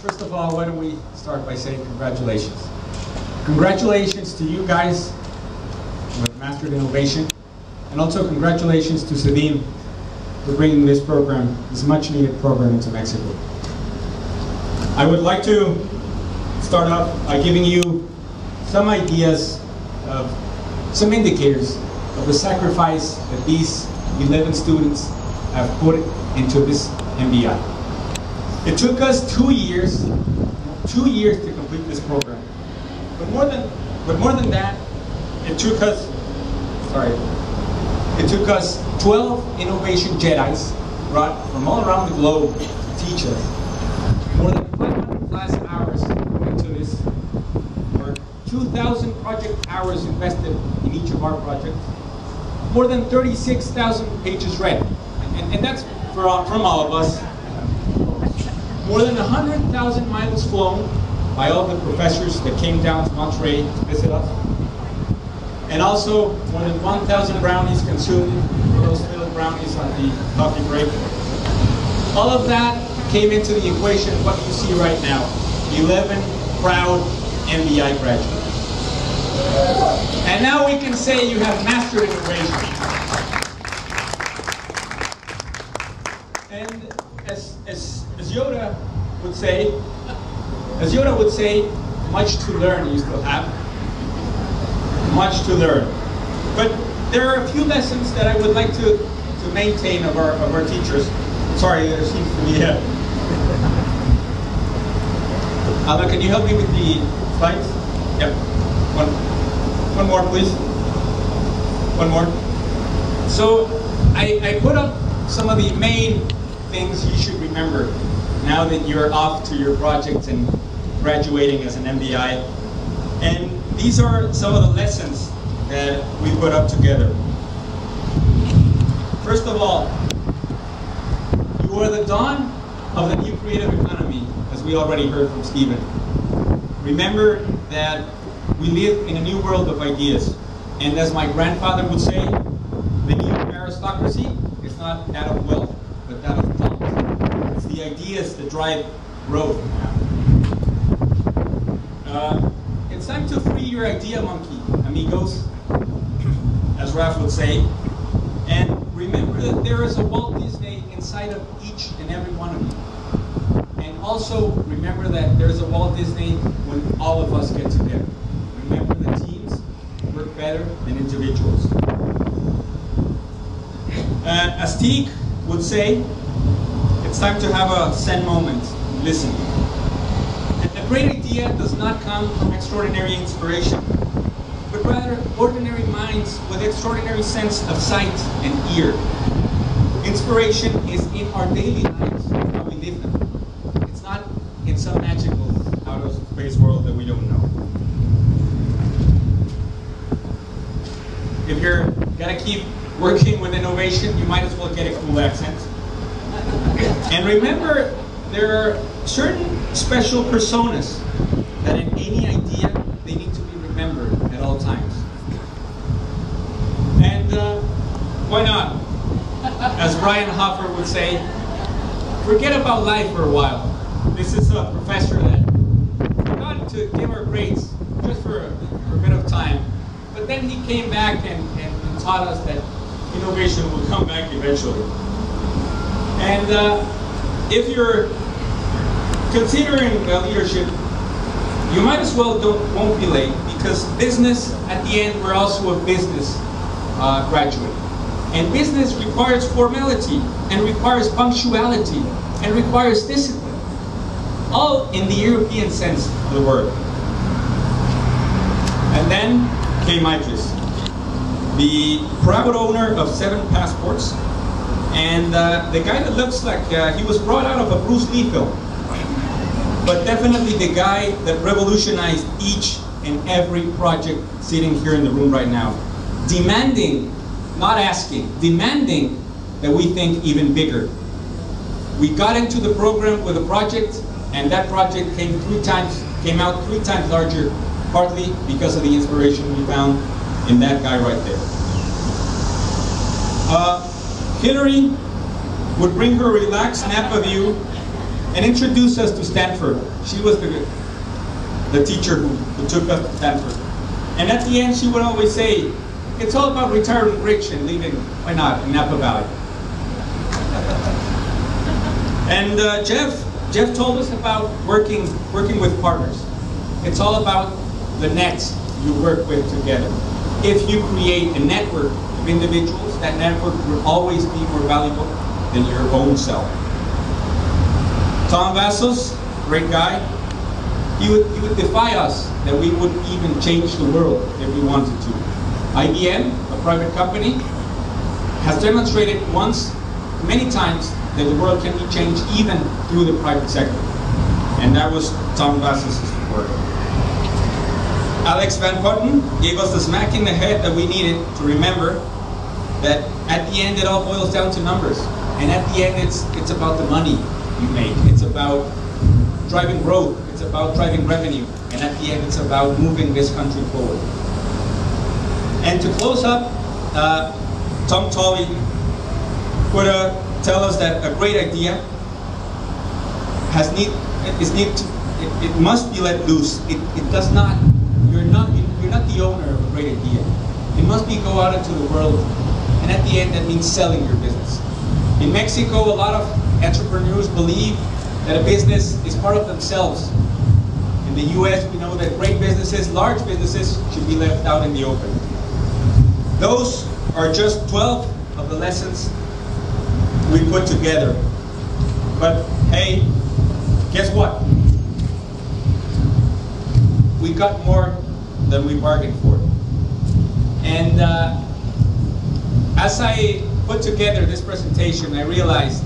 First of all, why don't we start by saying congratulations. Congratulations to you guys who have mastered innovation, and also congratulations to CEDIM for bringing this program, this much needed program, into Mexico. I would like to start off by giving you some ideas of, some indicators of the sacrifice that these 11 students have put into this MBI. It took us 2 years to complete this program. But more than that, it took us 12 innovation Jedis brought from all around the globe to teach us. More than 500 class hours into this work, 2,000 project hours invested in each of our projects, more than 36,000 pages read, and that's from all of us. More than 100,000 miles flown by all the professors that came down to Monterey to visit us. And also more than 1,000 brownies consumed, those little brownies on the coffee break. All of that came into the equation of what you see right now. 11 proud MBI graduates. And now we can say you have mastered innovation. And as Yoda would say, much to learn you still have. Much to learn. But there are a few lessons that I would like to maintain of our teachers. Sorry, there seems to be a... Alba, can you help me with the slides? Yep. One more, please. One more. So, I put up some of the main things you should remember now that you're off to your projects and graduating as an MBI. And these are some of the lessons that we put up together. First of all, you are the dawn of the new creative economy, as we already heard from Stephen. Remember that we live in a new world of ideas. And as my grandfather would say, the new aristocracy is not that of wealth, but that of thought. It's the ideas that drive growth now. It's time to free your idea monkey, amigos, as Ralph would say. And remember that there is a Walt Disney inside of each and every one of you. And also remember that there's a Walt Disney when all of us get together. Remember that teams work better than individuals. As Teague would say, it's time to have a Zen moment. Listen. A great idea does not come from extraordinary inspiration, but rather ordinary minds with extraordinary sense of sight and ear. Inspiration is in our daily lives, how we live them. It's not in some magical outer space world that we don't know. If you're gonna keep working with innovation, you might as well get a cool accent. And remember, there are certain special personas that in any idea, they need to be remembered at all times. And why not? As Brian Hoffer would say, forget about life for a while. This is a professor that forgot to give our grades just for a bit of time. But then he came back and taught us that innovation will come back eventually. And if you're considering leadership, you might as well won't be late, because business, at the end, we're also a business graduate. And business requires formality, and requires punctuality, and requires discipline. All in the European sense of the word. And then came Idris, the proud owner of 7 passports, and the guy that looks like he was brought out of a Bruce Lee film. But definitely the guy that revolutionized each and every project sitting here in the room right now. Demanding, not asking, demanding that we think even bigger. We got into the program with a project, and that project came out 3 times larger, partly because of the inspiration we found in that guy right there. Hillary would bring her relaxed Napa view and introduce us to Stanford. She was the teacher who took us to Stanford. And at the end, she would always say, it's all about retiring rich and leaving, why not, in Napa Valley. And Jeff told us about working with partners. It's all about the nets you work with together. If you create a network of individuals, that network will always be more valuable than your own self. Tom Vassos, great guy, he would defy us that we would even change the world if we wanted to. IBM, a private company, has demonstrated many times, that the world can be changed even through the private sector. And that was Tom Vassos' work. Alex Van Putten gave us the smack in the head that we needed to remember that at the end it all boils down to numbers. And at the end it's about the money you make. It's about driving growth. It's about driving revenue. And at the end it's about moving this country forward. And to close up, Tom Tolley would tell us that a great idea it must be let loose. It does not. You're not the owner of a great idea. It must be go out into the world, and at the end that means selling your business. In Mexico, a lot of entrepreneurs believe that a business is part of themselves. In the US, we know that great businesses, large businesses, should be left out in the open. Those are just 12 of the lessons we put together. But hey, guess what? We got more than we bargained for. And as I put together this presentation, I realized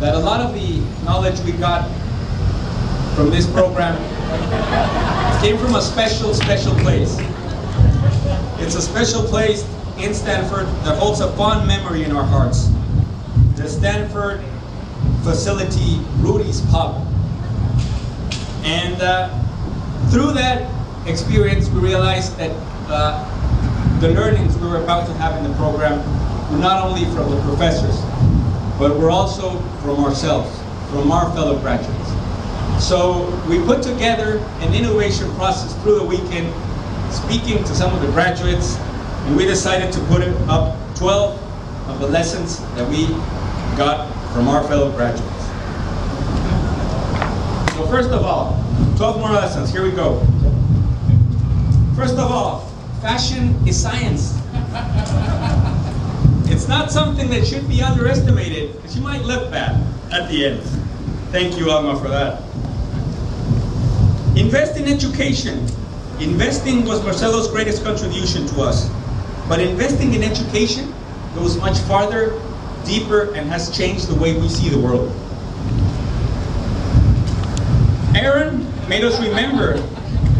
that a lot of the knowledge we got from this program came from a special place. It's a special place in Stanford that holds a fond memory in our hearts. The Stanford facility, Rudy's Pub. And through that experience, we realized that the learnings we were about to have in the program were not only from the professors, but were also from ourselves, from our fellow graduates. So we put together an innovation process through the weekend, speaking to some of the graduates, and we decided to put up 12 of the lessons that we got from our fellow graduates. So first of all, 12 more lessons, here we go. First of all, fashion is science. It's not something that should be underestimated, because you might look bad at the end. Thank you, Alma, for that. Invest in education. Investing was Marcelo's greatest contribution to us. But investing in education goes much farther, deeper, and has changed the way we see the world. Aaron made us remember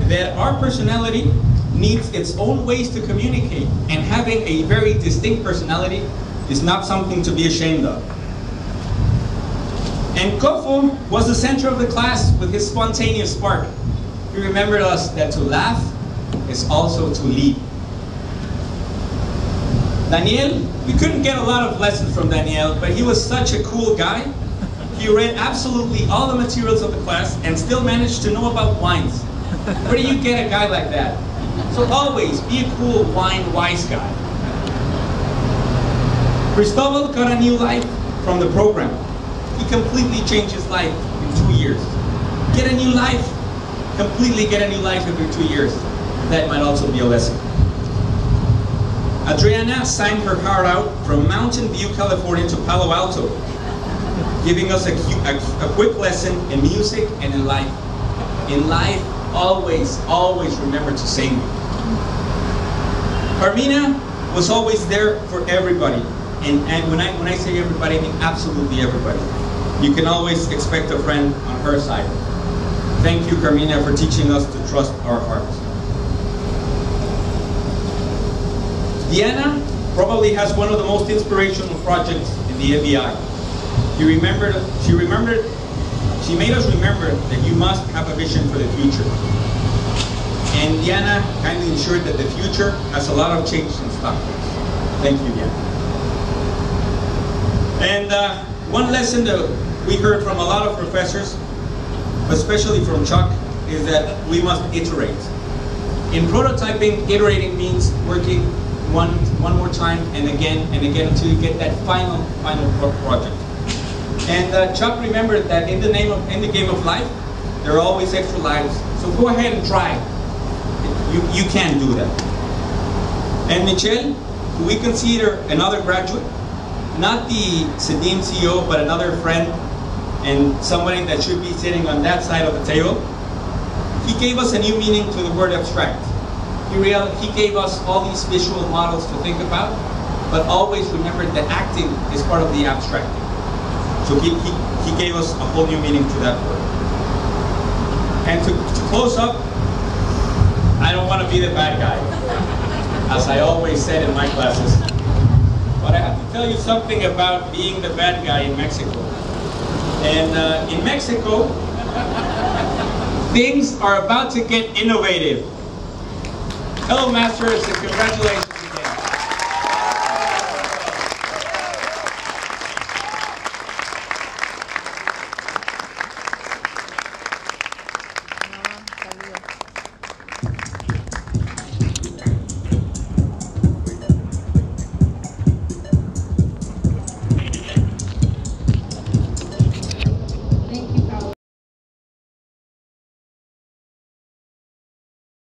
that our personality needs its own ways to communicate, and having a very distinct personality is not something to be ashamed of. And Kofo was the center of the class with his spontaneous spark. He remembered us that to laugh is also to lead. Daniel, we couldn't get a lot of lessons from Daniel, but he was such a cool guy. He read absolutely all the materials of the class and still managed to know about wines. Where do you get a guy like that? So always be a cool wine wise guy. Cristobal got a new life from the program. He completely changed his life in 2 years. Get a new life. Completely get a new life every 2 years. That might also be a lesson. Adriana signed her heart out from Mountain View, California to Palo Alto, giving us a quick lesson in music and in life. In life, always remember to sing. Carmina was always there for everybody. And when I say everybody, I mean absolutely everybody. You can always expect a friend on her side. Thank you, Carmina, for teaching us to trust our hearts. Diana probably has one of the most inspirational projects in the MBI. She made us remember that you must have a vision for the future. And Diana kindly ensured that the future has a lot of change in stock. Thank you, Diana. And one lesson that we heard from a lot of professors, especially from Chuck, is that we must iterate. In prototyping, iterating means working one more time and again until you get that final project. And Chuck remembered that in the game of life, there are always extra lives. So go ahead and try. You can do that. And Michelle, who we consider another graduate, not the CEDIM CEO, but another friend and somebody that should be sitting on that side of the table, he gave us a new meaning to the word abstract. He gave us all these visual models to think about, but always remember that acting is part of the abstract. So he gave us a whole new meaning to that word. And to close up, I don't want to be the bad guy, as I always said in my classes. But I have to tell you something about being the bad guy in Mexico. And in Mexico, things are about to get innovative. Hello, masters, and congratulations.